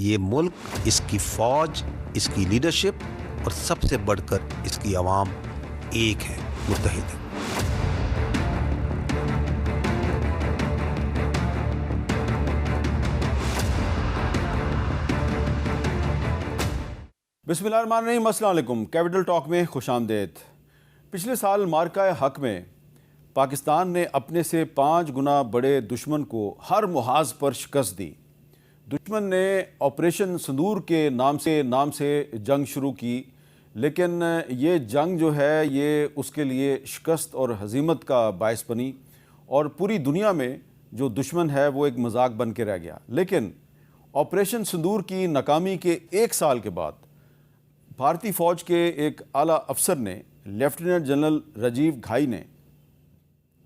ये मुल्क, इसकी फौज, इसकी लीडरशिप और सबसे बढ़कर इसकी आवाम एक है, मुत्तहिद है। बिस्मिल्लाहिर्रहमानिर्रहीम, अस्सलाम वालेकुम। कैपिटल टॉक में खुशामदीद। पिछले साल मार्का हक में पाकिस्तान ने अपने से 5 गुना बड़े दुश्मन को हर मुहाज पर शिकस्त दी। दुश्मन ने ऑपरेशन सिंदूर के नाम से जंग शुरू की, लेकिन ये जंग जो है ये उसके लिए शिकस्त और हजीमत का बायस बनी और पूरी दुनिया में जो दुश्मन है वो एक मजाक बन के रह गया। लेकिन ऑपरेशन सिंदूर की नाकामी के 1 साल के बाद भारतीय फ़ौज के एक आला अफसर ने, लेफ्टिनेंट जनरल राजीव घाई ने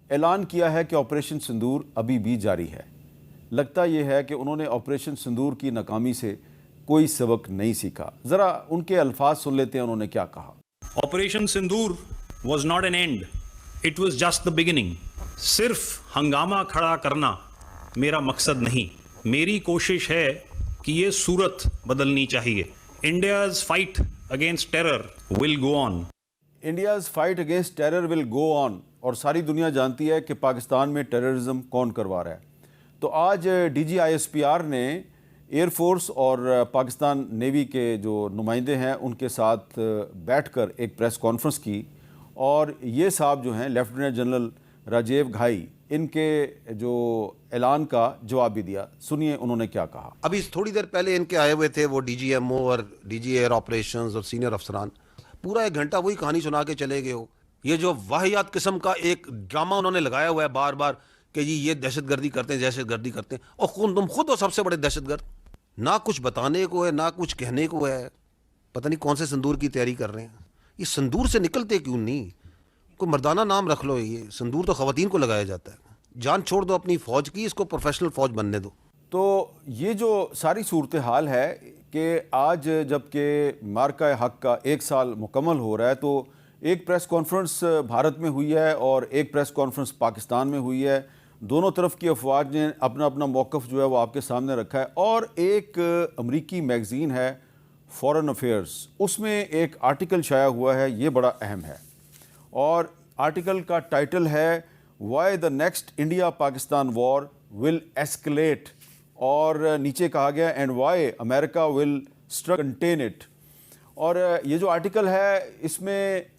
ऐलान किया है कि ऑपरेशन सिंदूर अभी भी जारी है। लगता यह है कि उन्होंने ऑपरेशन सिंदूर की नाकामी से कोई सबक नहीं सीखा। ज़रा उनके अल्फाज सुन लेते हैं, उन्होंने क्या कहा। Operation Sindoor was not an and, it was just the beginning. सिर्फ हंगामा खड़ा करना मेरा मकसद नहीं, मेरी कोशिश है कि ये सूरत बदलनी चाहिए। India's fight against terror will go on. India's fight against terror will go on. और सारी दुनिया जानती है कि पाकिस्तान में टेररिज्म कौन करवा रहा है। तो आज DGISPR ने एयरफोर्स और पाकिस्तान नेवी के जो नुमाइंदे हैं उनके साथ बैठकर एक प्रेस कॉन्फ्रेंस की और ये साहब जो हैं लेफ्टिनेंट जनरल राजीव घाई, इनके जो ऐलान का जवाब भी दिया। सुनिए उन्होंने क्या कहा। अभी थोड़ी देर पहले इनके आए हुए थे वो DGMO और DG एयर ऑपरेशंस और सीनियर अफसरान, पूरा 1 घंटा वही कहानी सुना के चले गए हो। ये जो वाहियात किस्म का एक ड्रामा उन्होंने लगाया हुआ है बार बार कि जी ये दहशतगर्दी करते हैं, दहशतगर्दी करते हैं, और तुम खुद हो सबसे बड़े दहशतगर्द। ना कुछ बताने को है, ना कुछ कहने को है। पता नहीं कौन से संदूर की तैयारी कर रहे हैं। ये संदूर से निकलते क्यों नहीं? कोई मर्दाना नाम रख लो। ये संदूर तो ख़वातीन को लगाया जाता है। जान छोड़ दो अपनी फ़ौज की, इसको प्रोफेशनल फ़ौज बनने दो। तो ये जो सारी सूरत हाल है कि आज जबकि मार्का हक का 1 साल मुकम्मल हो रहा है, तो एक प्रेस कॉन्फ्रेंस भारत में हुई है और एक प्रेस कॉन्फ्रेंस पाकिस्तान में हुई है। दोनों तरफ की अफवाज ने अपना अपना मौक़िफ़ जो है वो आपके सामने रखा है। और एक अमरीकी मैगज़ीन है फॉरेन अफेयर्स, उसमें एक आर्टिकल शाया हुआ है, ये बड़ा अहम है। और आर्टिकल का टाइटल है why the next India Pakistan war will escalate, और नीचे कहा गया and why America will struggle contain it. और ये जो आर्टिकल है इसमें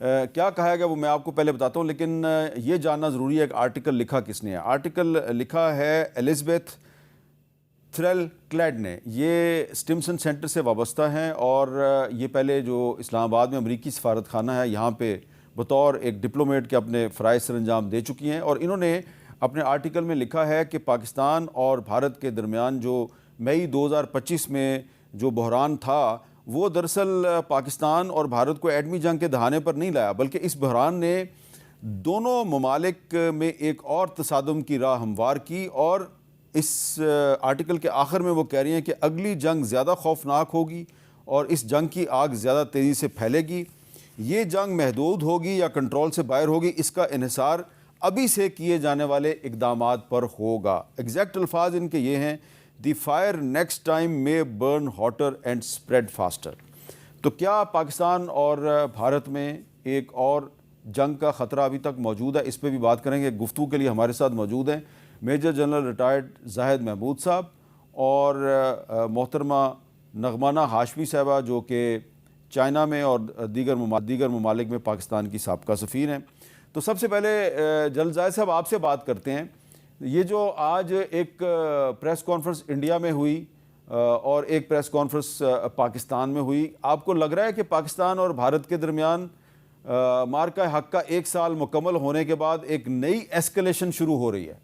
क्या कहा गया वो मैं आपको पहले बताता हूँ, लेकिन ये जानना ज़रूरी है कि आर्टिकल लिखा किसने है। आर्टिकल लिखा है एलिज़ाबेथ थ्रेल-क्लैड ने। ये स्टिमसन सेंटर से वाबस्ता हैं और ये पहले जो इस्लामाबाद में अमरीकी सफारत खाना है यहाँ पे बतौर एक डिप्लोमेट के अपने फ़राइज़ सरअंजाम दे चुकी हैं। और इन्होंने अपने आर्टिकल में लिखा है कि पाकिस्तान और भारत के दरमियान जो मई 2025 में जो बहरान था वो दरअसल पाकिस्तान और भारत को एटमी जंग के दहाने पर नहीं लाया, बल्कि इस बहरान ने दोनों ममालिक में एक और तसादुम की राह हमवार की। और इस आर्टिकल के आखिर में वो कह रही हैं कि अगली जंग ज़्यादा खौफनाक होगी और इस जंग की आग ज़्यादा तेज़ी से फैलेगी। ये जंग महदूद होगी या कंट्रोल से बाहर होगी, इसका इन्हिसार अभी से किए जाने वाले इक़दामात पर होगा। एग्जैक्ट अल्फाज इनके ये हैं, the fire next time may burn hotter and spread faster. तो क्या पाकिस्तान और भारत में एक और जंग का ख़तरा अभी तक मौजूद है? इस पर भी बात करेंगे। गुफ्तगू के लिए हमारे साथ मौजूद हैं major general retired Zahid Mahmood साहब और मोहतरमा नगमाना हाशमी साहबा, जो कि चाइना में और दीगर ममालिक में पाकिस्तान की साबका सफ़ीर हैं। तो सबसे पहले जनरल जाहिद साहब आपसे बात करते हैं। ये जो आज एक प्रेस कॉन्फ्रेंस इंडिया में हुई और एक प्रेस कॉन्फ्रेंस पाकिस्तान में हुई, आपको लग रहा है कि पाकिस्तान और भारत के दरमियान मार्का हक का 1 साल मुकम्मल होने के बाद एक नई एस्केलेशन शुरू हो रही है?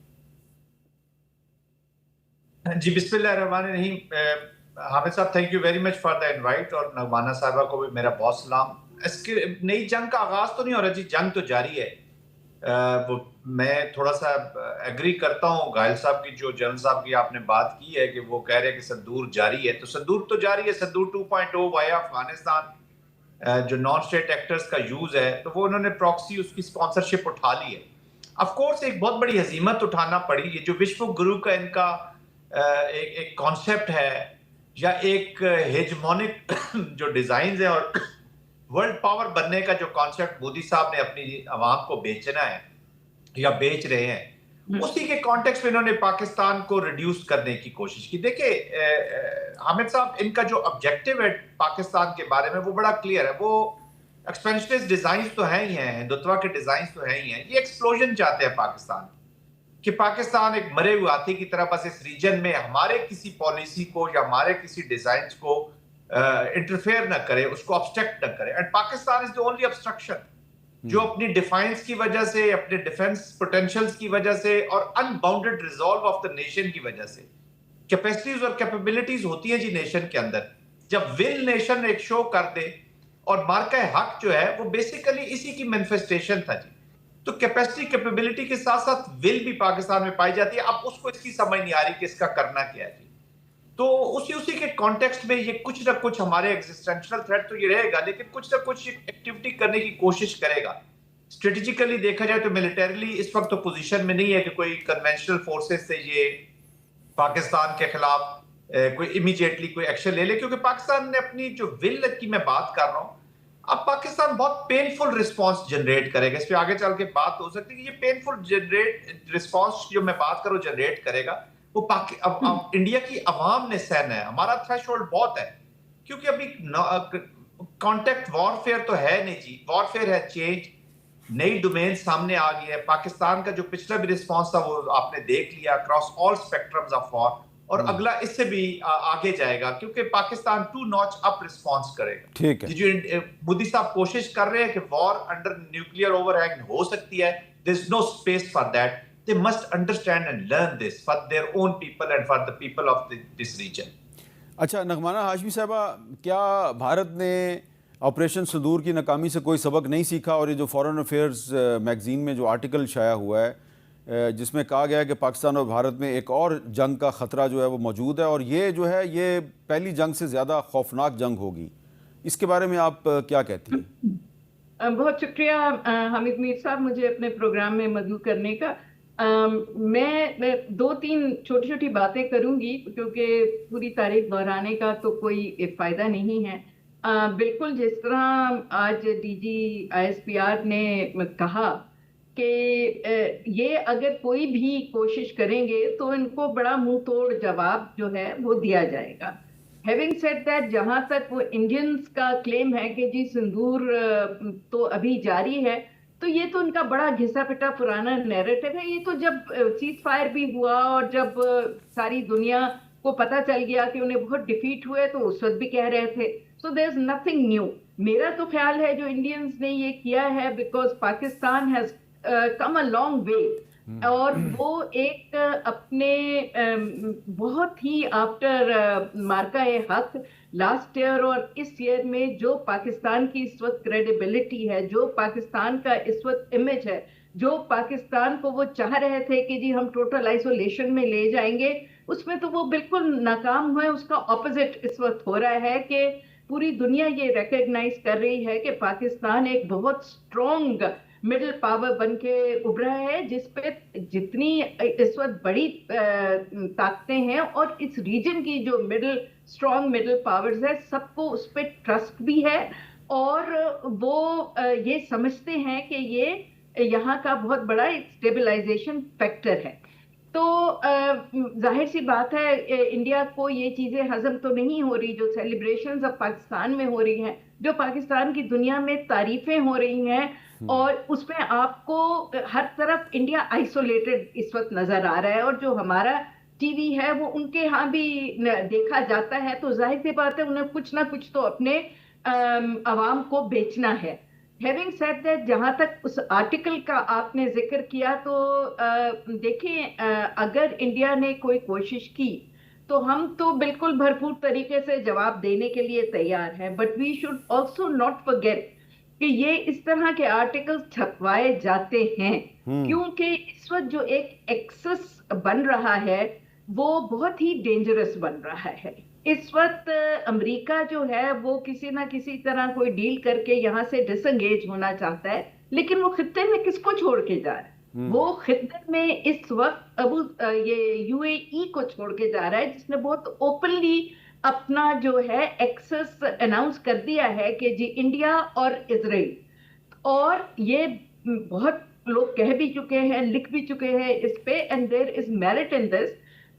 जी, बिस्मिल्लाहिर्रहमानिर्रहीम। हामिद साहब, thank you very much for the invite, और नगमाना साहबा को भी मेरा बहुत सलाम। इसके नई जंग का आगाज तो नहीं हो रहा जी, जंग तो जारी है। वो मैं थोड़ा सा एग्री करता हूँ घायल साहब की, जो जनरल साहब की आपने बात की है कि वो कह रहे हैं कि संदूर जारी है। तो संदूर तो जारी है, संदूर 2.0 वाया अफगानिस्तान जो नॉन स्टेट एक्टर्स का यूज है, तो वो उन्होंने प्रॉक्सी उसकी स्पॉन्सरशिप उठा ली है। ऑफ कोर्स एक बहुत बड़ी हजीमत उठाना पड़ी। ये जो विश्व गुरु का इनका एक कॉन्सेप्ट है या एक हेजमोनिक जो डिजाइन है और वर्ल्ड पावर बनने का जो कॉन्सेप्ट मोदी साहब ने अपनी आवाम को बेचना है या बेच रहे हैं, उसी के कॉन्टेक्स्ट में इन्होंने पाकिस्तान को रिड्यूस करने की कोशिश की। देखिए हामिद साहब, इनका जो ऑब्जेक्टिव है पाकिस्तान के बारे में वो बड़ा क्लियर है। वो एक्सपेंशनिस्ट डिजाइन तो है ही हैं, हिंदुत्व के डिजाइन तो है ही हैं। ये एक्सप्लोजन चाहते हैं पाकिस्तान कि पाकिस्तान एक मरे हुए हाथी की तरह बस इस रीजन में हमारे किसी पॉलिसी को या हमारे किसी डिजाइन को इंटरफेयर ना करे, उसको ऑब्स्ट्रक्ट ना करे। And Pakistan is the only obstruction जो अपनी डिफाइंस की वजह से, अपने डिफेंस पोटेंशियल्स की वजह से और unbounded resolve of the nation की वजह से, कैपेसिटीज और कैपेबिलिटीज होती है जी नेशन के अंदर। जब विल नेशन एक शो कर दे, और मार्का हक जो है वो बेसिकली इसी की मैनिफेस्टेशन था जी। तो कैपेसिटी कैपेबिलिटी के साथ साथ विल भी पाकिस्तान में पाई जाती है। अब उसको इसकी समझ नहीं आ रही कि इसका करना क्या है जी। तो उसी के कॉन्टेक्स्ट में ये कुछ ना कुछ हमारे एग्जिस्टेंशियल थ्रेट तो ये रहेगा, लेकिन कुछ ना कुछ एक्टिविटी करने की कोशिश करेगा। स्ट्रेटेजिकली देखा जाए तो मिलिटरीली इस वक्त तो पोजीशन में नहीं है कि कोई कन्वेंशनल फोर्सेस से ये पाकिस्तान के खिलाफ कोई इमीडिएटली कोई एक्शन ले ले, क्योंकि पाकिस्तान ने अपनी जो विल की मैं बात कर रहा हूं, अब पाकिस्तान बहुत पेनफुल रिस्पांस जनरेट करेगा। इस पे आगे चल के बात हो सकती है कि ये पेनफुल रिस्पांस जो मैं बात करूं जनरेट करेगा, वो अब इंडिया की आवाम ने सहना है। हमारा थ्रेशोल्ड बहुत है, क्योंकि अभी कॉन्टेक्ट वॉरफेयर तो है नहीं जी, वॉरफेयर है चेंज, नई डोमेन सामने आ गई है। पाकिस्तान का जो पिछला भी रिस्पांस था वो आपने देख लिया across all spectrums of war, और अगला इससे भी आगे जाएगा, क्योंकि पाकिस्तान 2 नॉच अप रिस्पांस करेगा। ठीक है, जो मोदी साहब कोशिश कर रहे हैं कि वॉर अंडर न्यूक्लियर ओवरहैंग हो सकती है, there is no space for that. They must understand and learn this for their own people and for the people of this region. अच्छा नगमाना हाशमी साहबा, क्या भारत ने ऑपरेशन सिंदूर की नाकामी से कोई सबक नहीं सीखा? और ये जो फॉरेन अफेयर्स मैगजीन में जो आर्टिकल शाया हुआ है जिसमें कहा गया है कि पाकिस्तान और भारत में एक और जंग का ख़तरा जो है वो मौजूद है, और ये जो है ये पहली जंग से ज़्यादा खौफनाक जंग होगी, इसके बारे में आप क्या कहती हैं? बहुत शुक्रिया हामिद मीर साहब मुझे अपने प्रोग्राम में मदऊ करने का। मैं 2-3 छोटी छोटी बातें करूंगी, क्योंकि पूरी तारीख दोहराने का तो कोई फायदा नहीं है। बिल्कुल जिस तरह आज डीजी ISPR ने कहा कि ये अगर कोई भी कोशिश करेंगे तो इनको बड़ा मुंह तोड़ जवाब जो है वो दिया जाएगा। हैविंग सेड दैट, जहां तक वो इंडियंस का क्लेम है कि जी सिंदूर तो अभी जारी है, तो ये तो उनका बड़ा घिसा पिटा पुराना नैरेटिव है। ये तो जब सीज फायर भी हुआ और जब सारी दुनिया को पता चल गया कि उन्हें बहुत डिफीट हुए, तो उस वक्त भी कह रहे थे। So there is nothing new. मेरा तो ख्याल है जो इंडियंस ने ये किया है, because Pakistan has come a long way, और वो एक अपने बहुत ही आफ्टर मार्का हक लास्ट ईयर और इस ईयर में जो पाकिस्तान की इस वक्त क्रेडिबिलिटी है, जो पाकिस्तान का इस वक्त इमेज है, जो पाकिस्तान को वो चाह रहे थे कि जी हम टोटल आइसोलेशन में ले जाएंगे, उसमें तो वो बिल्कुल नाकाम हुए। उसका ऑपोजिट इस वक्त हो रहा है कि पूरी दुनिया ये रिकॉग्नाइज कर रही है कि पाकिस्तान एक बहुत स्ट्रॉन्ग मिडिल पावर बन के उभरा है, जिसपे जितनी इस वक्त बड़ी ताकतें हैं और इस रीजन की जो स्ट्रॉन्ग मिडिल पावर्स है, सबको उस पर ट्रस्ट भी है, और वो ये समझते हैं कि ये यहाँ का बहुत बड़ा एक स्टेबलाइजेशन फैक्टर है। तो जाहिर सी बात है इंडिया को ये चीजें हजम तो नहीं हो रही जो सेलिब्रेशंस अब पाकिस्तान में हो रही हैं, जो पाकिस्तान की दुनिया में तारीफें हो रही हैं, और उसमें आपको हर तरफ इंडिया आइसोलेटेड इस वक्त नजर आ रहा है, और जो हमारा टीवी है वो उनके यहाँ भी देखा जाता है। तो जाहिर सी बात है उन्हें कुछ ना कुछ तो अपने अवाम को बेचना है। हैविंग सेड दैट, जहां तक उस आर्टिकल का आपने जिक्र किया, तो देखिए अगर इंडिया ने कोई कोशिश की तो हम तो बिल्कुल भरपूर तरीके से जवाब देने के लिए तैयार हैं, but we should also not forget कि ये इस तरह के आर्टिकल छपवाए जाते हैं क्योंकि इस वक्त जो एक एक्सेस बन रहा है वो बहुत ही डेंजरस बन रहा है। इस वक्त अमेरिका जो है वो किसी ना किसी तरह कोई डील करके यहाँ से डिसंगेज होना चाहता है, लेकिन वो खित्ते में किसको छोड़ के जा रहा है? वो खित्ते में इस वक्त ये UAE को छोड़ के जा रहा है, जिसने बहुत ओपनली अपना जो है एक्सेस अनाउंस कर दिया है कि जी इंडिया और इजराइल, और ये बहुत लोग कह भी चुके हैं, लिख भी चुके हैं इस पे, and there is merit in this,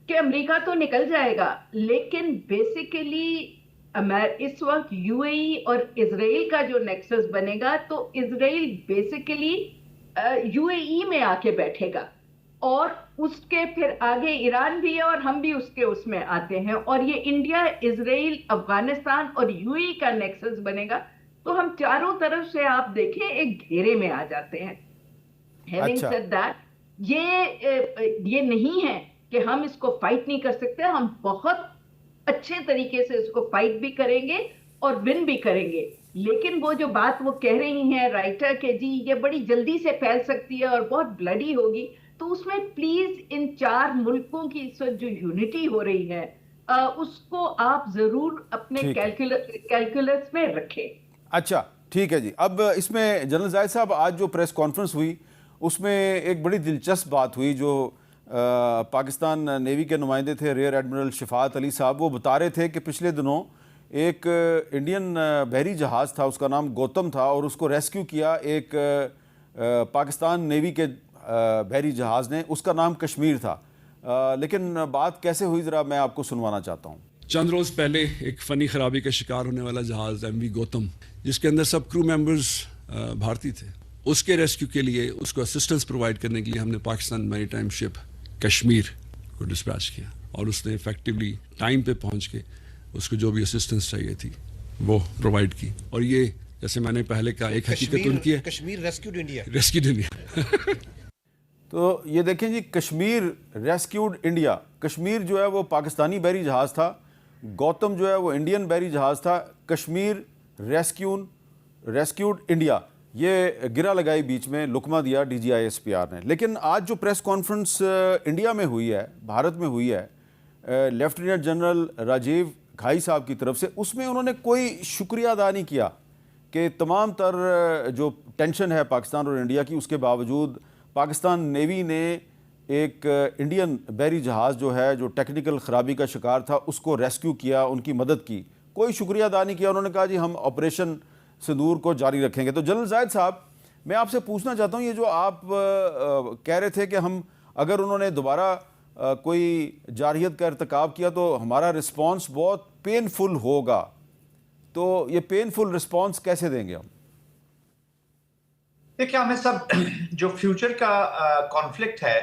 कि अमेरिका तो निकल जाएगा, लेकिन बेसिकली इस वक्त यूएई और इजराइल का जो नेक्सस बनेगा, तो इजराइल बेसिकली यूएई में आके बैठेगा, और उसके फिर आगे ईरान भी है और हम भी उसके उसमें आते हैं, और ये इंडिया, इजराइल, अफगानिस्तान और यूएई का नेक्सस बनेगा। तो हम चारों तरफ से आप देखें एक घेरे में आ जाते हैं। Having अच्छा। said that, ये नहीं है कि हम इसको फाइट नहीं कर सकते, हम बहुत अच्छे तरीके से इसको फाइट भी करेंगे और विन भी करेंगे। लेकिन वो जो बात वो कह रही हैं राइटर के जी ये बड़ी जल्दी से फैल सकती है और बहुत ब्लडी होगी, तो उसमें प्लीज इन चार मुल्कों की इस वक्त जो यूनिटी हो रही है उसको आप जरूर अपने ठीक है। कैलकुलस में रखें। अच्छा, ठीक है जी। अब इसमें जनरल जाहिद साहब, आज जो प्रेस कॉन्फ्रेंस हुई उसमें एक बड़ी दिलचस्प बात हुई। जो पाकिस्तान नेवी के नुमाइंदे थे, रियर एडमिरल शिफात अली साहब, वो बता रहे थे कि पिछले दिनों एक इंडियन बहरी जहाज़ था, उसका नाम गौतम था, और उसको रेस्क्यू किया एक पाकिस्तान नेवी के बहरी जहाज़ ने, उसका नाम कश्मीर था। लेकिन बात कैसे हुई ज़रा मैं आपको सुनवाना चाहता हूँ। चंद रोज़ पहले एक फ़नी खराबी का शिकार होने वाला जहाज़ MV गौतम, जिसके अंदर सब क्रू मेंबर्स भारतीय थे, उसके रेस्क्यू के लिए, उसको असिस्टेंस प्रोवाइड करने के लिए हमने पाकिस्तान मैरीटाइम शिप कश्मीर को डिस्पैच किया, और उसने इफेक्टिवली टाइम पे पहुंच के उसको जो भी असिस्टेंस चाहिए थी वो प्रोवाइड की। और ये जैसे मैंने पहले कहा, एक हकीकत उनकी है, Kashmir rescued India. Rescued India. तो ये देखें जी, कश्मीर रेस्क्यूड इंडिया। कश्मीर जो है वो पाकिस्तानी बहरी जहाज़ था, गौतम जो है वो इंडियन बहरी जहाज़ था। कश्मीर रेस्क्यूड इंडिया, ये गिरा लगाई बीच में, लुकमा दिया DGISPR ने। लेकिन आज जो प्रेस कॉन्फ्रेंस इंडिया में हुई है, भारत में हुई है, लेफ्टिनेंट जनरल राजीव घाई साहब की तरफ से, उसमें उन्होंने कोई शुक्रिया अदा नहीं किया कि तमाम तर जो टेंशन है पाकिस्तान और इंडिया की, उसके बावजूद पाकिस्तान नेवी ने एक इंडियन बहरी जहाज़ जो है, जो टेक्निकल ख़राबी का शिकार था, उसको रेस्क्यू किया, उनकी मदद की। कोई शुक्रिया अदा नहीं किया। उन्होंने कहा जी हम ऑपरेशन सिंदूर को जारी रखेंगे। तो जनरल जाहिद साहब, मैं आपसे पूछना चाहता हूँ, ये जो आप कह रहे थे कि हम अगर उन्होंने दोबारा कोई जारहियत का इर्तिकाब किया तो हमारा रिस्पॉन्स बहुत पेनफुल होगा, तो ये पेनफुल रिस्पॉन्स कैसे देंगे हम? देखिए, हमें सब जो फ्यूचर का कॉन्फ्लिक्ट है,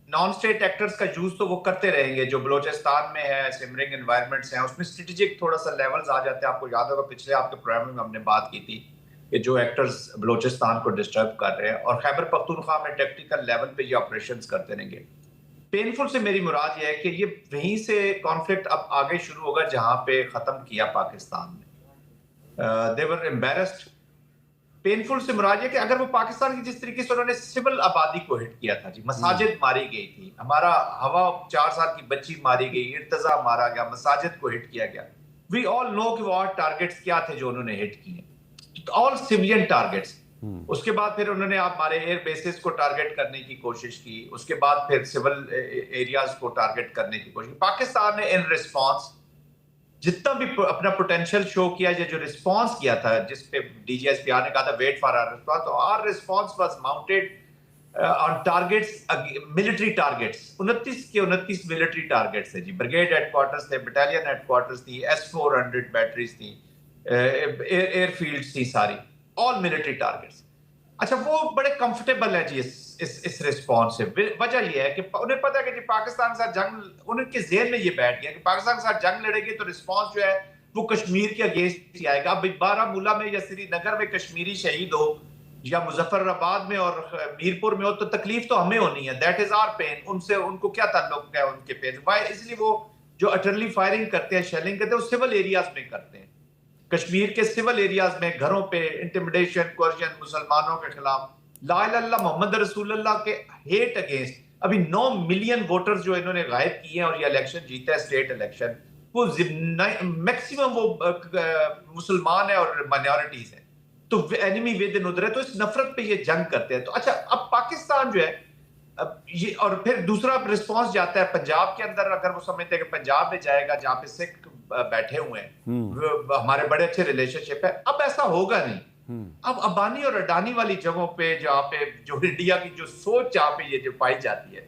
नॉन स्टेट एक्टर्स का यूज तो वो करते रहेंगे। जो बलोचिस्तान में है, सिमरिंग एनवायरनमेंट्स हैं, उसमें स्ट्रेटेजिक थोड़ा सा लेवल्स आ जाते हैं। आपको याद होगा पिछले आपके प्रोग्राम में हमने बात की थी कि जो एक्टर्स बलोचिस्तान को डिस्टर्ब कर रहे हैं, और खैबर पख्तूनख्वा में टेक्निकल लेवल पे ये ऑपरेशंस करते रहेंगे। पेनफुल से मेरी मुराद ये है कि ये वहीं से कॉन्फ्लिक्ट अब आगे शुरू होगा जहां पे खत्म किया पाकिस्तान ने। दे वर एम्बैरेस्ड। पेनफुल से मुराद है कि अगर वो पाकिस्तान की जिस तरीके से उन्होंने सिविल आबादी को हिट किया था जी, मसाजिद मारी गई थी, हमारा हवा 4 साल की बच्ची मारी गई, इर्तजा मारा गया, मसाजिद को हिट किया गया। वी ऑल नो कि वो टारगेट्स क्या थे जो उन्होंने हिट किए, ऑल सिविलियन टारगेट्स। उसके बाद फिर उन्होंने हमारे एयर बेसिस को टारगेट करने की कोशिश की, उसके बाद फिर सिविल एरियाज को टारगेट करने की कोशिश। पाकिस्तान ने इन रिस्पॉन्स जितना भी अपना पोटेंशियल शो किया, जो रिस्पांस किया था, जिस पे DGISPR ने कहा था वेट फॉर आवर रिस्पांस, तो our response was mounted on targets, military targets. 29 के 29 मिलिट्री टारगेट्स थे जी। ब्रिगेड हेडक्वार्टर्स थे, बटालियन हेडक्वार्टर्स थी, S-400 बैटरीज थी, एयरफील्ड्स थी, सारी ऑल मिलिट्री टारगेट्स। अच्छा, वो बड़े कंफर्टेबल है जी इस रिस्पॉन्स से। वजह यह है कि उन्हें पता है कि जी पाकिस्तान के साथ जंग, उनके ज़हन में ये बैठ गया कि पाकिस्तान के साथ जंग लड़ेगी तो रिस्पॉन्स जो है वो कश्मीर के अगेंस्ट ही आएगा। अब बारामूला में या श्रीनगर में कश्मीरी शहीद हो, या मुजफ्फराबाद में और मीरपुर में हो, तो तकलीफ तो हमें होनी है। That is our pain. उनसे उनको क्या ताल्लुक है उनके पेन? इसलिए वो जो अटरली फायरिंग करते हैं, शेलिंग करते हैं, वो सिविल एरियाज में करते हैं। कश्मीर के सिविल एरियाज में घरों पे इंटिमिडेशन, कोर्जन, मुसलमानों के खिलाफ, ला इलाहा इल्लल्लाह मोहम्मद रसूलुल्लाह के हेट अगेंस्ट। अभी 9 मिलियन वोटर्स जो इन्होंने गायब किए हैं और ये इलेक्शन जीता है, स्टेट इलेक्शन, वो मैक्सिमम वो मुसलमान है और माइनॉरिटीज है। तो एनिमी विद इन उधर है, तो इस नफरत पे ये जंग करते हैं। तो अच्छा, अब पाकिस्तान जो है ये, और फिर दूसरा रिस्पॉन्स जाता है पंजाब के अंदर। अगर वो समझते हैं कि पंजाब में जाएगा जहाँ पे सिख बैठे हुए हैं, हमारे बड़े अच्छे रिलेशनशिप है। अब ऐसा होगा नहीं। अब अंबानी और अडानी वाली जगहों पे जहाँ पे जो इंडिया की जो सोच जहाँ पे ये जो पाई जाती है,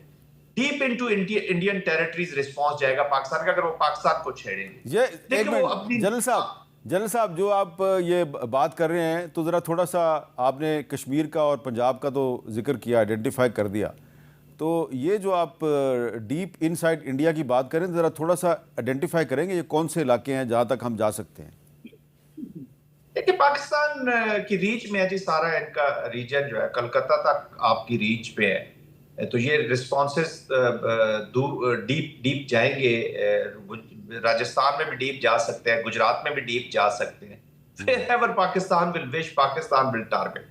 deep into Indian territories response जाएगा पाकिस्तान का अगर वो पाकिस्तान को छेड़ेंगे। ये लेकिन वो अपनी जनरल साहब जो आप ये बात कर रहे हैं, तो ज़रा थोड़ा सा आपने कश्मीर का और पंजाब का तो जिक्र किया, आइडेंटिफाई कर दिया, तो ये जो आप डीप इनसाइड इंडिया की बात करें, ज़रा थोड़ा सा आइडेंटिफाई करेंगे ये कौन से इलाके हैं जहाँ तक हम जा सकते हैं? देखिए, पाकिस्तान की रीच में है जी, सारा इनका रीजन जो है कलकत्ता तक आपकी रीच पे है, तो ये रिस्पॉन्सेस डीप जाएंगे। राजस्थान में भी डीप जा सकते हैं, गुजरात में भी डीप जा सकते हैं। Wherever Pakistan will wish, Pakistan will target.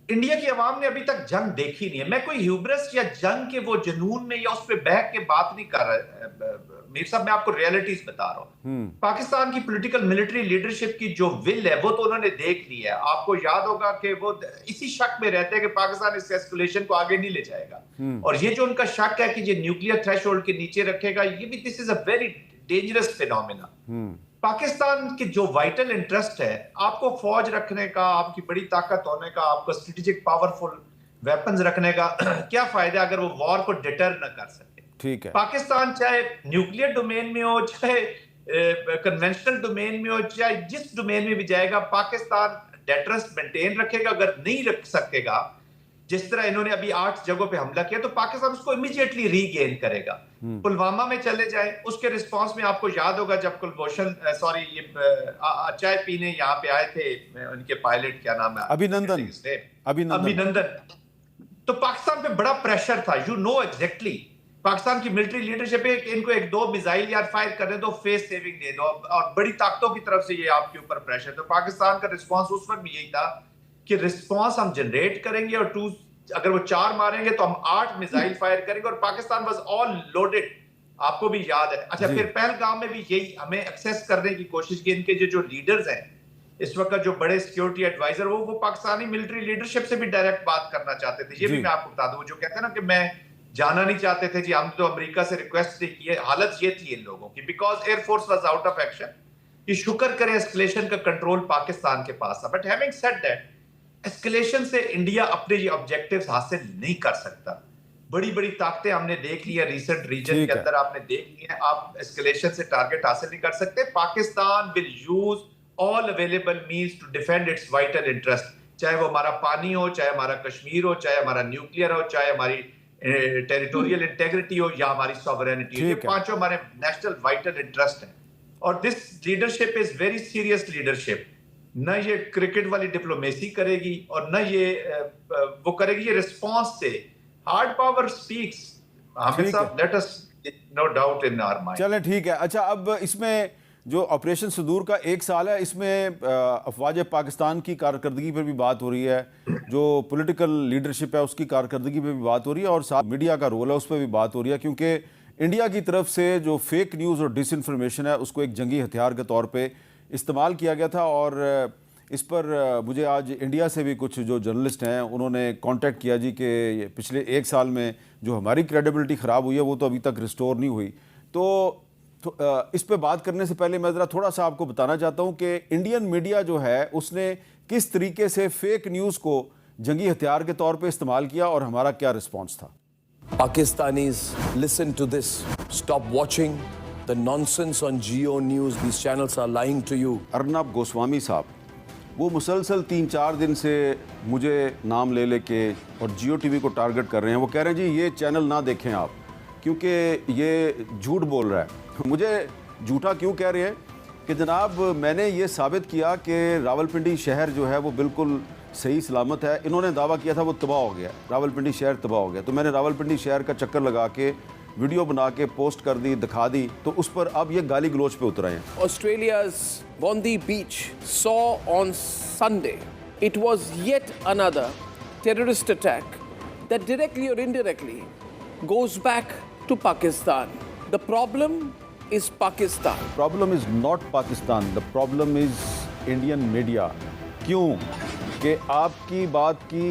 India की आवाम ने अभी तक जंग देखी नहीं है। मैं कोई ह्यूब्रस या जंग के वो जुनून में या उस पे बहक के बात नहीं कर रहा मीर साहब, मैं आपको रियलिटीज बता रहा हूँ। पाकिस्तान की पॉलिटिकल मिलिट्री लीडरशिप की जो विल है वो तो उन्होंने देख ली है। आपको याद होगा कि वो इसी शक में रहते हैं कि पाकिस्तान इस एस्केलेशन को आगे नहीं ले जाएगा, और ये जो उनका शक है कि ये न्यूक्लियर थ्रेशोल्ड के नीचे रखेगा, ये भी this is a very dangerous phenomena. Pakistan की जो वाइटल इंटरेस्ट है आपको फौज रखने का, आपकी बड़ी ताकत होने का, आपको स्ट्रेटेजिक पावरफुल वेपन्स रखने का क्या फायदा अगर वो वॉर को डिटर न कर सके। ठीक है, पाकिस्तान चाहे न्यूक्लियर डोमेन में हो, चाहे कन्वेंशनल डोमेन में हो, चाहे जिस डोमेन में भी जाएगा, पाकिस्तान डेटरेंस मेंटेन रखेगा। अगर नहीं रख सकेगा, जिस तरह इन्होंने अभी 8 जगहों पे हमला किया, तो पाकिस्तान उसको इमीडिएटली रीगेन करेगा। पुलवामा में चले जाए, उसके रिस्पांस में आपको याद होगा जब कुलभूषण ये चाय पीने यहाँ पे आए थे, उनके पायलट क्या नाम है, अभिनंदन, तो पाकिस्तान पे बड़ा प्रेशर था। यू नो एग्जैक्टली पाकिस्तान की मिलिट्री लीडरशिप है, इनको 1-2 मिसाइल यार फायर करने दो, फेस सेविंग दे दो, और बड़ी ताकतों की तरफ से ये आपके ऊपर प्रेशर। तो पाकिस्तान का रिस्पांस उस वक्त भी यही था कि रिस्पांस हम जनरेट करेंगे, और अगर वो 4 मारेंगे तो हम 8 मिसाइल फायर करेंगे, और पाकिस्तान वाज ऑल लोडेड। आपको भी याद है। अच्छा, फिर पहलगाम में भी यही हमें एक्सेस करने की कोशिश की। इनके जो लीडर्स हैं इस वक्त, जो बड़े सिक्योरिटी एडवाइजर, वो पाकिस्तानी मिलिट्री लीडरशिप से भी डायरेक्ट बात करना चाहते थे। ये भी मैं आपको बता दूं, जो कहते हैं ना कि मैं जाना नहीं चाहते थे जी, हम तो अमेरिका से रिक्वेस्ट नहीं की है, हालत ये थी इन लोगों की, because air force was out of action. ये शुक्र करें एस्केलेशन का कंट्रोल पाकिस्तान के पास था। But having said that, escalation से इंडिया अपने ये ऑब्जेक्टिव्स हासिल नहीं कर सकता। बड़ी बड़ी ताकतें हमने देख ली है रीसेंट रीजन के अंदर, आपने देख ली है। आप एस्केलेशन से टारगेट हासिल नहीं कर सकते। Pakistan will use all available means to defend its vital interest, चाहे वो हमारा पानी हो, चाहे हमारा कश्मीर हो, चाहे हमारा न्यूक्लियर हो, चाहे हमारी टेरिटोरियल इंटेग्रिटी हो, या हमारी सॉवरेनिटी हो। ये पांचों हमारे नेशनल वाइटल इंटरेस्ट हैं, और this leadership is very serious leadership. न ये क्रिकेट वाली डिप्लोमेसी करेगी, और न ये वो करेगी ये रिस्पांस से। Hard power speaks, let us no doubt in our mind. चलें, ठीक है। अच्छा, अब इसमें जो ऑपरेशन सिंदूर का 1 साल है, इसमें अफवाज पाकिस्तान की कारकर्दगी पर भी बात हो रही है, जो पॉलिटिकल लीडरशिप है उसकी कारकर्दगी पर भी बात हो रही है, और साथ मीडिया का रोल है उस पर भी बात हो रही है, क्योंकि इंडिया की तरफ से जो फेक न्यूज़ और डिसइंफॉर्मेशन है उसको एक जंगी हथियार के तौर पे इस्तेमाल किया गया था। और इस पर मुझे आज इंडिया से भी कुछ जो जर्नलिस्ट हैं उन्होंने कांटेक्ट किया जी कि पिछले 1 साल में जो हमारी क्रेडिबिलिटी ख़राब हुई है वो तो अभी तक रिस्टोर नहीं हुई। तो इस पे बात करने से पहले मैं ज़रा थोड़ा सा आपको बताना चाहता हूँ कि इंडियन मीडिया जो है उसने किस तरीके से फेक न्यूज़ को जंगी हथियार के तौर पे इस्तेमाल किया और हमारा क्या रिस्पॉन्स था। Pakistanis, listen to this. Stop watching the nonsense on Geo News. These channels are lying to you. Arnab Goswami साहब वो मुसलसल 3-4 दिन से मुझे नाम ले लेके और जियो टीवी को टारगेट कर रहे हैं। वो कह रहे हैं जी ये चैनल ना देखें आप, क्योंकि ये झूठ बोल रहा है। मुझे झूठा क्यों कह रहे हैं कि जनाब मैंने ये साबित किया कि रावलपिंडी शहर जो है वो बिल्कुल सही सलामत है। इन्होंने दावा किया था वो तबाह हो गया, रावलपिंडी शहर तबाह हो गया। तो मैंने रावलपिंडी शहर का चक्कर लगा के वीडियो बना के पोस्ट कर दी, दिखा दी, तो उस पर अब ये गाली गलोच पे उतर आए हैं। Australia's Bondi Beach saw on Sunday it was yet another terrorist attack that directly or indirectly goes back to Pakistan. The problem is Pakistan. Problem is not Pakistan. The problem is Indian media. क्यों कि आपकी बात की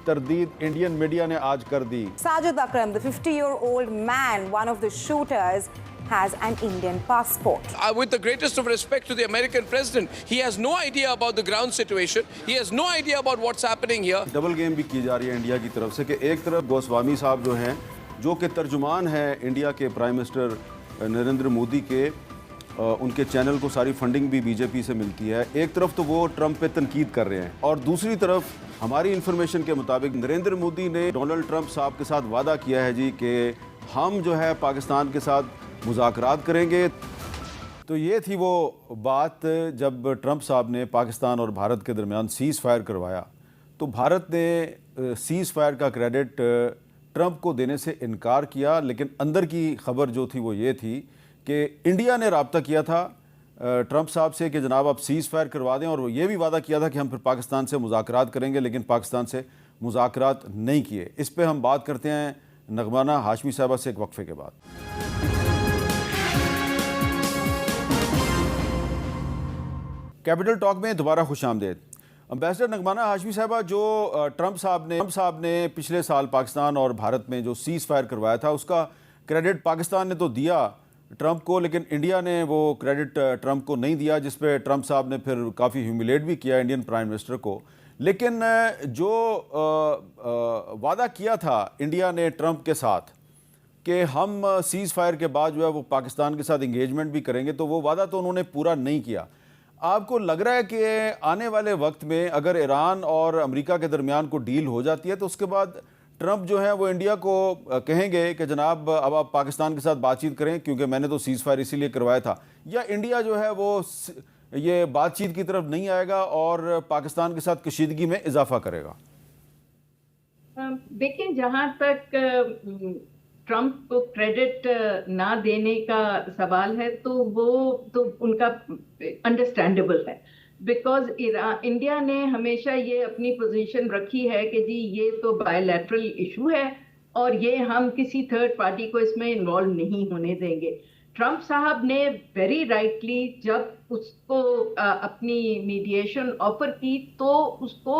तरदीद Indian media ने आज कर दी। Sajid Akram, the 50-year-old man, one of the shooters, has an Indian passport. With the greatest of respect to the American president, he has no idea about the ground situation. He has no idea about what's happening here. Double game भी की जा रही है India की तरफ से कि एक तरफ गोस्वामी साहब जो हैं, जो कि तर्जुमान हैं इंडिया के प्राइम मिनिस्टर नरेंद्र मोदी के, उनके चैनल को सारी फंडिंग भी बीजेपी से मिलती है। एक तरफ तो वो ट्रंप पे तनकीद कर रहे हैं और दूसरी तरफ हमारी इन्फॉर्मेशन के मुताबिक नरेंद्र मोदी ने डोनाल्ड ट्रंप साहब के साथ वादा किया है जी कि हम जो है पाकिस्तान के साथ मुज़ाकरात करेंगे। तो ये थी वो बात जब ट्रंप साहब ने पाकिस्तान और भारत के दरमियान सीज़ फायर करवाया, तो भारत ने सीज़ फायर का क्रेडिट ट्रंप को देने से इनकार किया। लेकिन अंदर की खबर जो थी वो ये थी कि इंडिया ने रब्ता किया था ट्रंप साहब से कि जनाब आप सीज़ फायर करवा दें, और ये भी वादा किया था कि हम फिर पाकिस्तान से मुज़ाकरात करेंगे, लेकिन पाकिस्तान से मुज़ाकरात नहीं किए। इस पे हम बात करते हैं नगमाना हाशमी साहबा से एक वक्फे के बाद। कैपिटल टॉक में दोबारा खुश आमदेद। एम्बेसडर नगमाना हाशमी साहबा, जो ट्रंप साहब ने पिछले साल पाकिस्तान और भारत में जो सीज़ फायर करवाया था उसका क्रेडिट पाकिस्तान ने तो दिया ट्रंप को, लेकिन इंडिया ने वो क्रेडिट ट्रंप को नहीं दिया, जिस पे ट्रंप साहब ने फिर काफ़ी ह्यूमिलेट भी किया इंडियन प्राइम मिनिस्टर को। लेकिन जो वादा किया था इंडिया ने ट्रंप के साथ कि हम सीज़ फायर के बाद जो है वो पाकिस्तान के साथ इंगेजमेंट भी करेंगे, तो वो वादा तो उन्होंने पूरा नहीं किया। आपको लग रहा है कि आने वाले वक्त में अगर ईरान और अमेरिका के दरमियान को डील हो जाती है तो उसके बाद ट्रंप जो है वो इंडिया को कहेंगे कि जनाब अब आप पाकिस्तान के साथ बातचीत करें क्योंकि मैंने तो सीज़ फायर इसीलिए करवाया था, या इंडिया जो है वो ये बातचीत की तरफ नहीं आएगा और पाकिस्तान के साथ कशीदगी में इजाफा करेगा? देखिए, जहाँ तक ट्रंप को क्रेडिट ना देने का सवाल है तो वो तो उनका अंडरस्टैंडेबल है, बिकॉज इंडिया ने हमेशा ये अपनी पोजीशन रखी है कि जी ये तो बायलैटरल इशू है और ये हम किसी थर्ड पार्टी को इसमें इन्वॉल्व नहीं होने देंगे। ट्रंप साहब ने वेरी राइटली जब उसको अपनी मीडिएशन ऑफर की तो उसको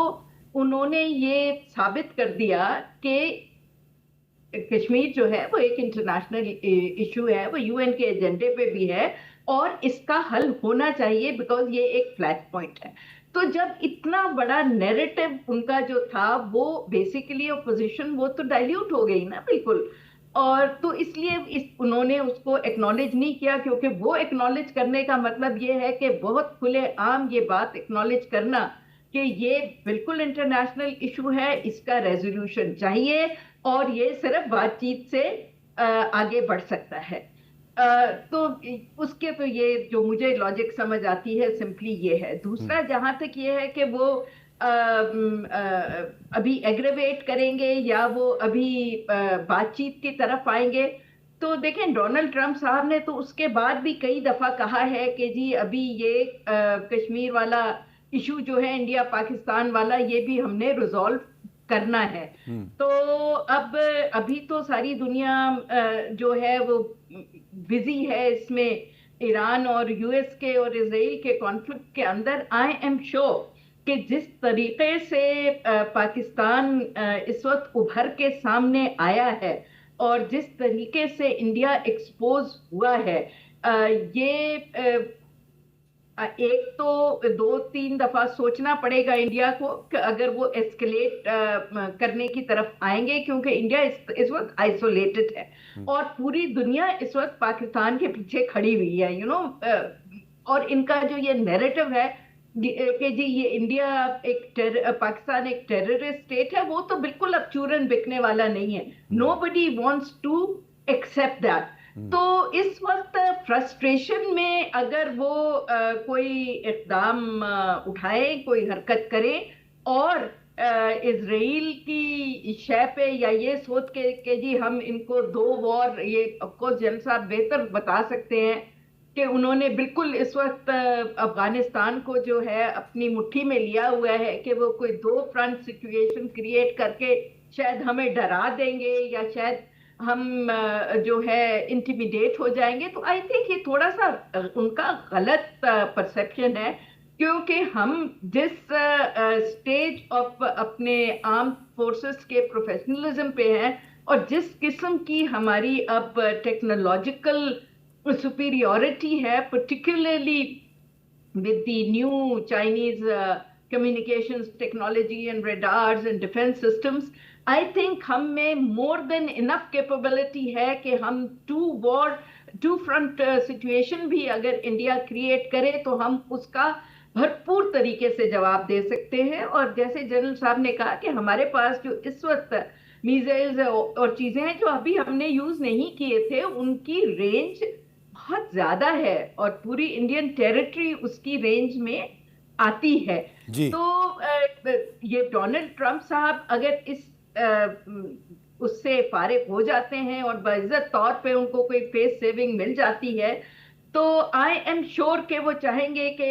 उन्होंने ये साबित कर दिया कि कश्मीर जो है वो एक इंटरनेशनल इशू है, वो यूएन के एजेंडे पे भी है और इसका हल होना चाहिए बिकॉज ये एक फ्लैश पॉइंट है। तो जब इतना बड़ा नैरेटिव उनका जो था वो बेसिकली ऑपोजिशन वो तो डाइल्यूट हो गई ना बिल्कुल, और तो इसलिए उन्होंने उसको एक्नॉलेज नहीं किया, क्योंकि वो एक्नॉलेज करने का मतलब ये है कि बहुत खुले आम ये बात एक्नॉलेज करना कि ये बिल्कुल इंटरनेशनल इशू है, इसका रेजोल्यूशन चाहिए और ये सिर्फ बातचीत से आगे बढ़ सकता है। तो उसके तो ये जो मुझे लॉजिक समझ आती है सिंपली ये है। दूसरा जहां तक ये है कि वो अभी एग्रेवेट करेंगे या वो अभी बातचीत की तरफ आएंगे, तो देखें डोनाल्ड ट्रंप साहब ने तो उसके बाद भी कई दफा कहा है कि जी अभी ये कश्मीर वाला इशू जो है इंडिया पाकिस्तान वाला ये भी हमने रिजॉल्व करना है। तो अब अभी तो सारी दुनिया जो है वो बिजी है इसमें, ईरान और यूएस के और इजराइल के कॉन्फ्लिक्ट के अंदर। आई एम श्योर कि जिस तरीके से पाकिस्तान इस वक्त उभर के सामने आया है और जिस तरीके से इंडिया एक्सपोज हुआ है, ये एक तो 2-3 दफा सोचना पड़ेगा इंडिया को कि अगर वो एस्केलेट करने की तरफ आएंगे, क्योंकि इंडिया इस वक्त आइसोलेटेड है और पूरी दुनिया इस वक्त पाकिस्तान के पीछे खड़ी हुई है, यू नो। और इनका जो ये नैरेटिव है कि जी ये इंडिया पाकिस्तान एक टेररिस्ट स्टेट है, वो तो बिल्कुल अब चूरन बिकने वाला नहीं है। Nobody wants to accept that. तो इस वक्त फ्रस्ट्रेशन में अगर वो कोई इक़दाम उठाए, कोई हरकत करे और इजराइल की शय पे या ये सोच के जी हम इनको 2 वॉर, ये ऑफकोर्स जन साहब बेहतर बता सकते हैं कि उन्होंने बिल्कुल इस वक्त अफगानिस्तान को जो है अपनी मुट्ठी में लिया हुआ है कि वो कोई 2 फ्रंट सिचुएशन क्रिएट करके शायद हमें डरा देंगे या शायद हम जो है इंटिमिडेट हो जाएंगे। तो आई थिंक ये थोड़ा सा उनका गलत परसेप्शन है। क्योंकि हम जिस स्टेज ऑफ अपने आर्म फोर्सेस के प्रोफेशनलिज्म पे हैं और जिस किस्म की हमारी अब टेक्नोलॉजिकल सुपीरियॉरिटी है, particularly with the new Chinese communications technology and radars and defense systems, I think हम में more than enough capability है कि हम two front situation भी अगर इंडिया क्रिएट करे तो हम उसका भरपूर तरीके से जवाब दे सकते हैं। और जैसे जनरल साहब ने कहा कि हमारे पास जो इस वक्त मिसाइल्स और चीजें हैं जो अभी हमने यूज नहीं किए थे, उनकी रेंज बहुत ज्यादा है और पूरी इंडियन टेरिटरी उसकी रेंज में आती है। तो ये डोनाल्ड ट्रंप साहब अगर इस उससे फारिग हो जाते हैं और बाइज्जत तौर पे उनको कोई फेस सेविंग मिल जाती है, तो आई एम श्योर कि वो चाहेंगे कि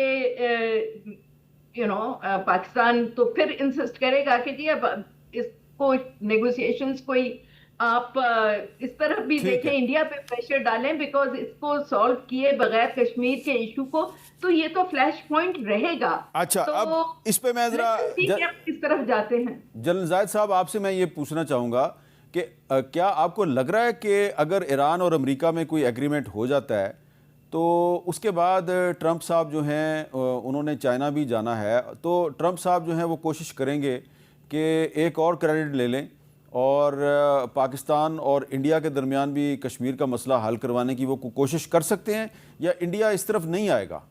पाकिस्तान तो फिर इंसिस्ट करेगा कि जी अब इसको नेगोशिएशंस कोई आप इस तरफ भी देखें, इंडिया पे प्रेशर डालें, बिकॉज इसको सॉल्व किए बगैर कश्मीर के इशू को तो ये तो फ्लैश पॉइंट रहेगा। अच्छा, तो अब इस पे मैं जरा किस तरफ जाते हैं। जनरल जायद साहब, आपसे मैं ये पूछना चाहूँगा कि क्या आपको लग रहा है कि अगर ईरान और अमेरिका में कोई एग्रीमेंट हो जाता है तो उसके बाद ट्रंप साहब जो हैं उन्होंने चाइना भी जाना है, तो ट्रंप साहब जो हैं वो कोशिश करेंगे कि एक और क्रेडिट ले लें और पाकिस्तान और इंडिया के दरमियान भी कश्मीर का मसला हल करवाने की वो कोशिश कर सकते हैं, या इंडिया इस तरफ नहीं आएगा?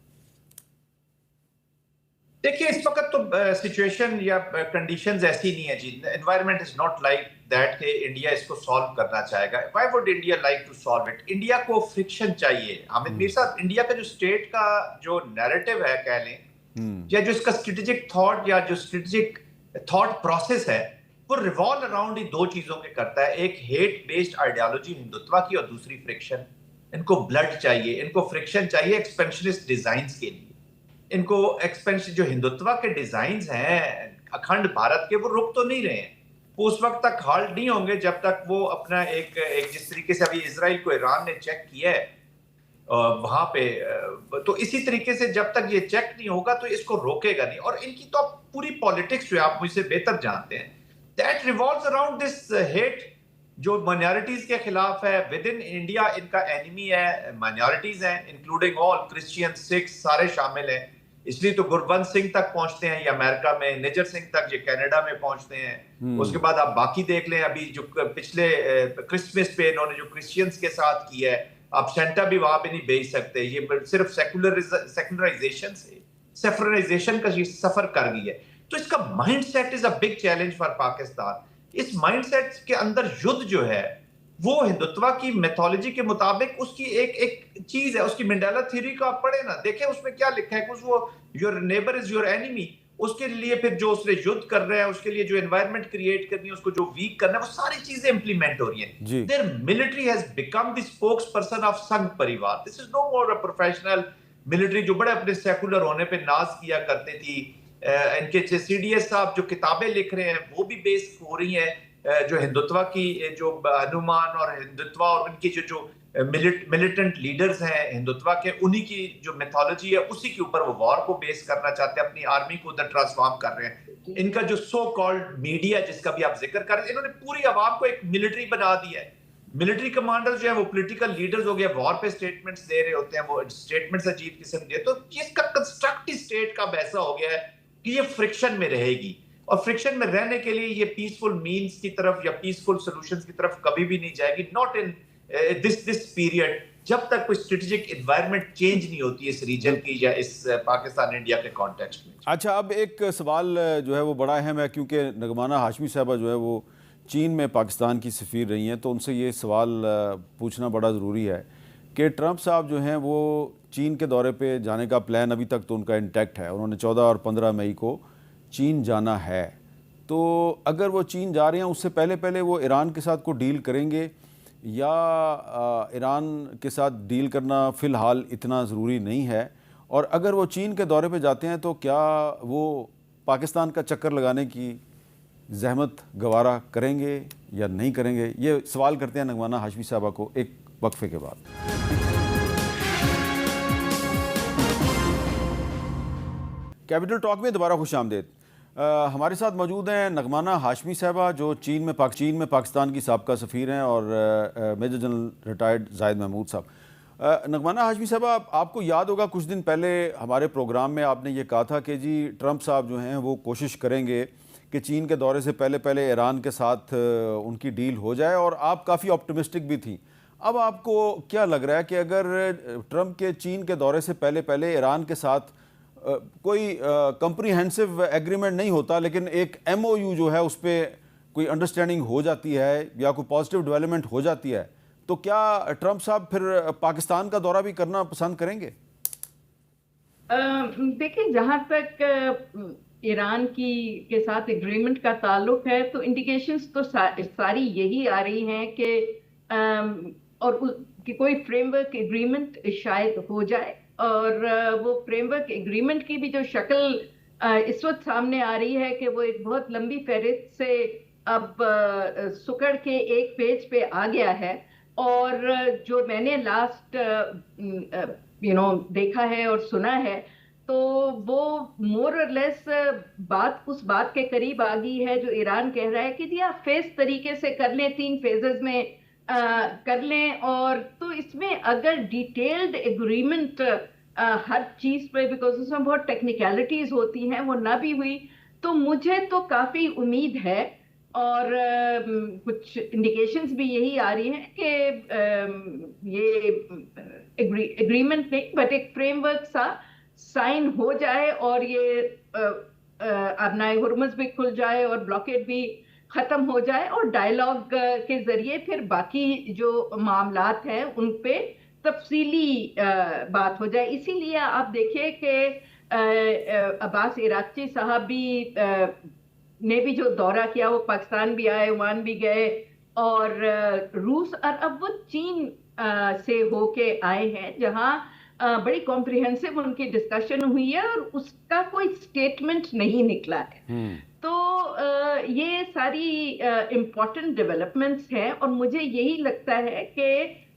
देखिए, इस वक्त तो सिचुएशन या कंडीशंस ऐसी नहीं है जी, environment is not like that कि इंडिया इसको सॉल्व करना चाहेगा। Why would India like to solve it? India को फ्रिक्शन चाहिए। हामिद मीर साहब, इंडिया का जो स्टेट का जो नैरेटिव है कह लें, या जो इसका स्ट्रेटेजिक थॉट या जो स्ट्रेटेजिक थॉट प्रोसेस है, वो रिवॉल्व अराउंड ही दो चीजों के करता है। एक हेट बेस्ड आइडियोलॉजी हिंदुत्व की और दूसरी फ्रिक्शन। इनको ब्लड चाहिए, इनको फ्रिक्शन चाहिए एक्सपेंशनिस्ट डिजाइन्स के लिए। इनको एक्सपेंशन जो हिंदुत्व के डिजाइन्स हैं अखंड भारत के, वो रुक तो नहीं रहे हैं, वो उस वक्त तक हाल्ट नहीं होंगे जब तक वो अपना एक जिस तरीके से अभी इजराइल को ईरान ने चेक किया है वहां पे, तो इसी तरीके से जब तक ये चेक नहीं होगा तो इसको रोकेगा नहीं। और इनकी तो पूरी पॉलिटिक्स जो आप मुझसे बेहतर जानते हैं, that revolves around this hate जो माइनॉरिटीज के खिलाफ है। विद इन इंडिया इनका एनिमी है, माइनॉरिटीज हैं, इंक्लूडिंग ऑल क्रिश्चियन, सिख, सारे शामिल हैं। इसलिए तो गुरबंद सिंह तक पहुंचते हैं ये अमेरिका में, निजर सिंह तक ये कनाडा में पहुंचते हैं। उसके बाद आप बाकी देख लें, अभी जो पिछले क्रिसमस पे इन्होंने जो क्रिश्चियंस के साथ किया है, आप सेंटा भी वहां पे नहीं भेज सकते। ये सिर्फ सेकुलराइजेशन से सेफराइजेशन का सफर कर गई है। तो इसका mindset is a big challenge for Pakistan. इस माइंडसेट के अंदर युद्ध जो है वो हिंदुत्व की मेथोलॉजी के मुताबिक उसकी एक चीज है, उसकी मंडेला थ्योरी को आप पढ़े ना, देखें उसमें क्या लिखा है कि वो your neighbour is your enemy. उसके लिए फिर जो उसने युद्ध कर रहे हैं, उसके लिए जो एनवायरनमेंट क्रिएट करनी है, उसको जो वीक करना है, वो सारी चीजें इंप्लीमेंट हो रही हैं। Their military has become the spokesperson of Sangh Parivar. This is no more a professional military जो बड़े अपने सेकुलर होने पे नाज किया करते थी। इनके सीडीएस साहब जो किताबें लिख रहे हैं वो भी बेस हो रही हैं जो हिंदुत्व की जो अनुमान और हिंदुत्व और उनकी जो मिलिटेंट लीडर्स हैं हिंदुत्व के, उन्हीं की जो मेथोलॉजी है उसी के ऊपर वो वॉर को बेस करना चाहते हैं, अपनी आर्मी को उधर ट्रांसफॉर्म कर रहे हैं। इनका जो सो कॉल्ड मीडिया जिसका भी आप जिक्र कर रहे हैं, इन्होंने पूरी आवाम को एक मिलिट्री बना दिया है। मिलिट्री कमांडर जो है वो पॉलिटिकल लीडर्स हो गए, वॉर पे स्टेटमेंट्स दे रहे होते हैं, वो स्टेटमेंट्स अजीब किस्म के। तो इसका कंस्ट्रक्ट स्टेट का वैसा हो गया है कि ये फ्रिक्शन में रहेगी, और फ्रिक्शन में रहने के लिए ये पीसफुल मीन्स की तरफ या पीसफुल सॉल्यूशंस की तरफ कभी भी नहीं जाएगी, नॉट इन दिस पीरियड, जब तक कोई स्ट्रेटेजिक एनवायरनमेंट चेंज नहीं होती इस रीजन की या इस पाकिस्तान इंडिया के कॉन्टेक्स्ट में। अच्छा, अब एक सवाल जो है वो बड़ा अहम है, क्योंकि नगमाना हाशमी साहबा जो है वो चीन में पाकिस्तान की सफ़ीर रही हैं, तो उनसे ये सवाल पूछना बड़ा ज़रूरी है कि ट्रंप साहब जो हैं वो चीन के दौरे पे जाने का प्लान अभी तक तो उनका इंटैक्ट है। उन्होंने 14 और 15 मई को चीन जाना है, तो अगर वो चीन जा रहे हैं उससे पहले वो ईरान के साथ को डील करेंगे, या ईरान के साथ डील करना फ़िलहाल इतना ज़रूरी नहीं है? और अगर वो चीन के दौरे पे जाते हैं तो क्या वो पाकिस्तान का चक्कर लगाने की ज़हमत गवारा करेंगे या नहीं करेंगे? ये सवाल करते हैं नगमाना हाशमी साहबा को एक वक्फे के बाद। कैपिटल टॉक में दोबारा खुश आमदेद। हमारे साथ मौजूद हैं नगमाना हाशमी साहबा, जो चीन में पाकिस्तान की साबका सफ़ीर हैं, और major general retired Zahid Mahmood साहब। नगमाना हाशमी साहबा, आपको याद होगा कुछ दिन पहले हमारे प्रोग्राम में आपने ये कहा था कि जी ट्रंप साहब जो हैं वो कोशिश करेंगे कि चीन के दौरे से पहले ईरान के साथ उनकी डील हो जाए, और आप काफ़ी ऑप्टिमिस्टिक भी थी। अब आपको क्या लग रहा है कि अगर ट्रंप के चीन के दौरे से पहले ईरान के साथ कोई कंप्रीहेंसिव एग्रीमेंट नहीं होता, लेकिन एक MOU जो है उस पर कोई अंडरस्टैंडिंग हो जाती है या कोई पॉजिटिव डेवलपमेंट हो जाती है, तो क्या ट्रंप साहब फिर पाकिस्तान का दौरा भी करना पसंद करेंगे? देखिए, जहाँ तक ईरान के साथ एग्रीमेंट का ताल्लुक है, तो इंडिकेशंस तो सारी यही आ रही हैं कि कोई फ्रेमवर्क एग्रीमेंट शायद हो जाए, और वो फ्रेमवर्क एग्रीमेंट की भी जो शक्ल इस वक्त सामने आ रही है कि वो एक बहुत लंबी फहरिस्त से अब सुकड़ के एक पेज पे आ गया है। और जो मैंने लास्ट देखा है और सुना है, तो वो मोर और लेस बात उस बात के करीब आ गई है जो ईरान कह रहा है कि जी आप फेज तरीके से कर लें, 3 फेजेस में कर लें। और तो इसमें अगर डिटेल्ड एग्रीमेंट हर चीज पे, बिकॉज उसमें बहुत टेक्निकलिटीज होती हैं, वो ना भी हुई, तो मुझे तो काफी उम्मीद है, और कुछ इंडिकेशंस भी यही आ रही हैं कि ये एग्रीमेंट नहीं बट एक फ्रेमवर्क सा साइन हो जाए, और ये अपनाए हुर्मुज़ भी खुल जाए और ब्लॉकेड भी खत्म हो जाए, और डायलॉग के जरिए फिर बाकी जो मामलात हैं उन पे तफसीली बात हो जाए। इसीलिए आप देखिए कि अब्बास इराक़ची साहब भी ने भी जो दौरा किया, वो पाकिस्तान भी आए, ओमान भी गए, और रूस और अब वो चीन से होके आए हैं, जहां बड़ी कॉम्प्रिहेंसिव उनकी डिस्कशन हुई है और उसका कोई स्टेटमेंट नहीं निकला है। तो ये सारी इम्पोर्टेंट डेवलपमेंट्स हैं, और मुझे यही लगता है कि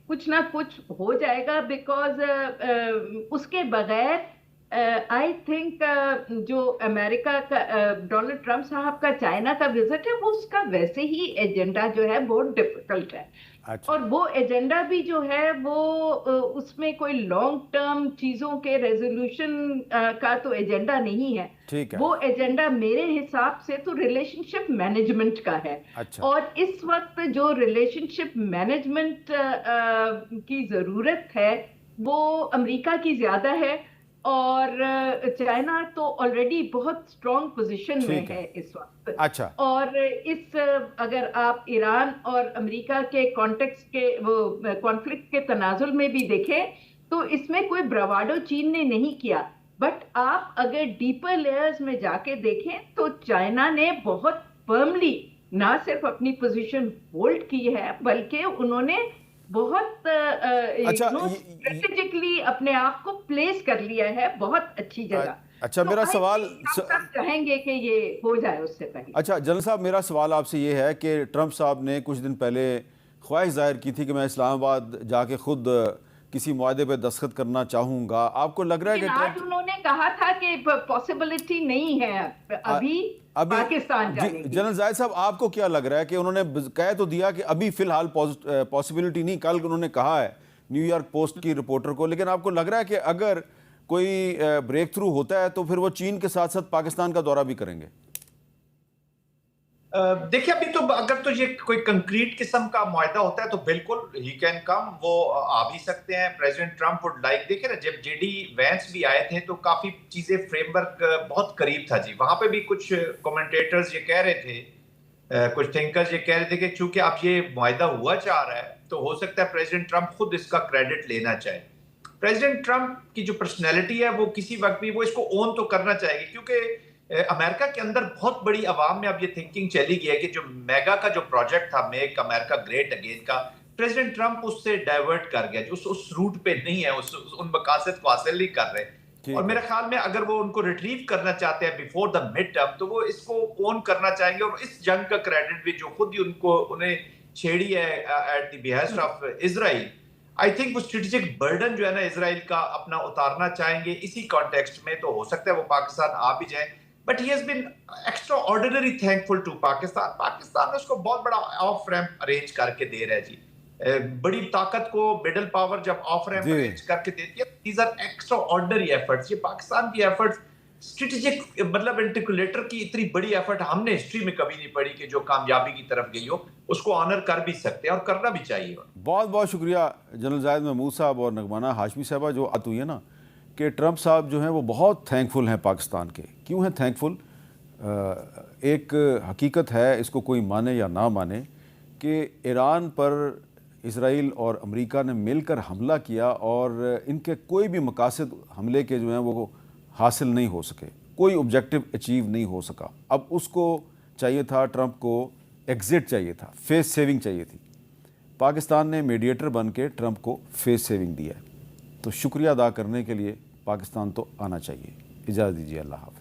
कुछ ना कुछ हो जाएगा, बिकॉज उसके बगैर आई थिंक जो अमेरिका का डोनाल्ड ट्रंप साहब का चाइना का विजिट है, वो उसका वैसे ही एजेंडा जो है बहुत डिफिकल्ट है। अच्छा। और वो एजेंडा भी जो है वो उसमें कोई लॉन्ग टर्म चीजों के रेजोल्यूशन का तो एजेंडा नहीं है। ठीक है। वो एजेंडा मेरे हिसाब से तो रिलेशनशिप मैनेजमेंट का है। अच्छा। और इस वक्त जो रिलेशनशिप मैनेजमेंट की जरूरत है वो अमेरिका की ज्यादा है, और चाइना तो ऑलरेडी बहुत स्ट्रॉन्ग पोजीशन में है इस वक्त। अच्छा। और इस अगर आप ईरान और अमेरिका के कॉन्टेक्स्ट के वो कॉन्फ्लिक्ट के तनाजुल में भी देखें, तो इसमें कोई ब्रावाडो चीन ने नहीं किया, बट आप अगर डीपर लेयर्स में जाके देखें तो चाइना ने बहुत फर्मली ना सिर्फ अपनी पोजीशन होल्ड की है, बल्कि उन्होंने बहुत स्ट्रेटेजिकली अपने आप को प्लेस कर लिया है बहुत अच्छी जगह। अच्छा, तो मेरा सवाल सब चाहेंगे कि ये हो जाए उससे पहले। अच्छा जनरल साहब, मेरा सवाल आपसे ये है कि ट्रंप साहब ने कुछ दिन पहले ख्वाहिश जाहिर की थी कि मैं इस्लामाबाद जाके खुद किसी मुआहदे पे दस्तखत करना चाहूंगा। आपको लग रहा है कि आज उन्होंने कहा था कि पॉसिबिलिटी नहीं है अभी पाकिस्तान जाने की। जनरल जाहिद साहब, आपको क्या लग रहा है कि उन्होंने कह तो दिया कि अभी फिलहाल पॉसिबिलिटी नहीं, कल उन्होंने कहा है न्यूयॉर्क पोस्ट की रिपोर्टर को, लेकिन आपको लग रहा है कि अगर कोई ब्रेक थ्रू होता है तो फिर वो चीन के साथ साथ पाकिस्तान का दौरा भी करेंगे? देखिए, अभी तो अगर तो ये कोई कंक्रीट किस्म का मुआहदा होता है तो बिल्कुल ही कैन कम, वो आ भी सकते हैं। प्रेसिडेंट ट्रंप वुड लाइक, देखिए ना, जब जेडी वैंस भी आए थे तो काफी चीजें फ्रेमवर्क बहुत करीब था जी। वहां पे भी कुछ कमेंटेटर्स ये कह रहे थे, कुछ थिंकर्स ये कह रहे थे कि चूंकि अब ये मुआहदा हुआ चाह रहा है तो हो सकता है प्रेसिडेंट ट्रंप खुद इसका क्रेडिट लेना चाहे। प्रेसिडेंट ट्रंप की जो पर्सनैलिटी है वो किसी वक्त भी वो इसको ओन तो करना चाहेगी, क्योंकि अमेरिका के अंदर बहुत बड़ी आवाम में अब ये थिंकिंग चली गई है कि जो मेगा का जो प्रोजेक्ट था, मेक अमेरिका ग्रेट अगेन का, प्रेसिडेंट ट्रंप उससे डाइवर्ट कर गया, उस रूट पे नहीं है, उन मकासद को हासिल नहीं कर रहे। और मेरे ख्याल में अगर वो उनको रिट्रीव करना चाहते हैं बिफोर द मिड टर्म, तो वो इसको ओन करना चाहेंगे, और इस जंग का क्रेडिट भी जो खुद ही उन्हें छेड़ी है at the behest of Israel, I think वो स्ट्रेटेजिक बर्डन जो है ना इसराइल का अपना उतारना चाहेंगे इसी कॉन्टेक्स्ट में, तो हो सकता है वो पाकिस्तान आ भी जाए, but he has been extraordinary thankful to Pakistan. Pakistan उसको बहुत बड़ा ऑफ रैंप अरेंज करके दे रहा है जी। बड़ी ताकत को मिडल पावर जब ऑफ रैंप अरेंज करके देती है, these are extraordinary efforts. ये पाकिस्तान की एफर्ट्स स्ट्रेटेजिक मतलब इंटिकुलेटर की इतनी बड़ी एफर्ट हमने हिस्ट्री में कभी नहीं पड़ी कि जो कामयाबी की तरफ गई हो, उसको ऑनर कर भी सकते हैं और करना भी चाहिए। बहुत बहुत शुक्रिया जनरल जाहिद महमूद साहब और नगमाना हाशमी साहबा। जो बात हुई है ना कि ट्रंप साहब जो हैं वो बहुत थैंकफुल हैं पाकिस्तान के। क्यों हैं थैंकफुल? एक हकीकत है, इसको कोई माने या ना माने, कि ईरान पर इसराइल और अमेरिका ने मिलकर हमला किया और इनके कोई भी मकासद हमले के जो हैं वो हासिल नहीं हो सके, कोई ऑब्जेक्टिव अचीव नहीं हो सका। अब उसको चाहिए था, ट्रंप को एग्ज़िट चाहिए था, फेस सेविंग चाहिए थी। पाकिस्तान ने मीडिएटर बन के ट्रंप को फेस सेविंग दिया है। तो शुक्रिया अदा करने के लिए पाकिस्तान तो आना चाहिए। इजाज़त दीजिए, अल्लाह हाफ़िज़।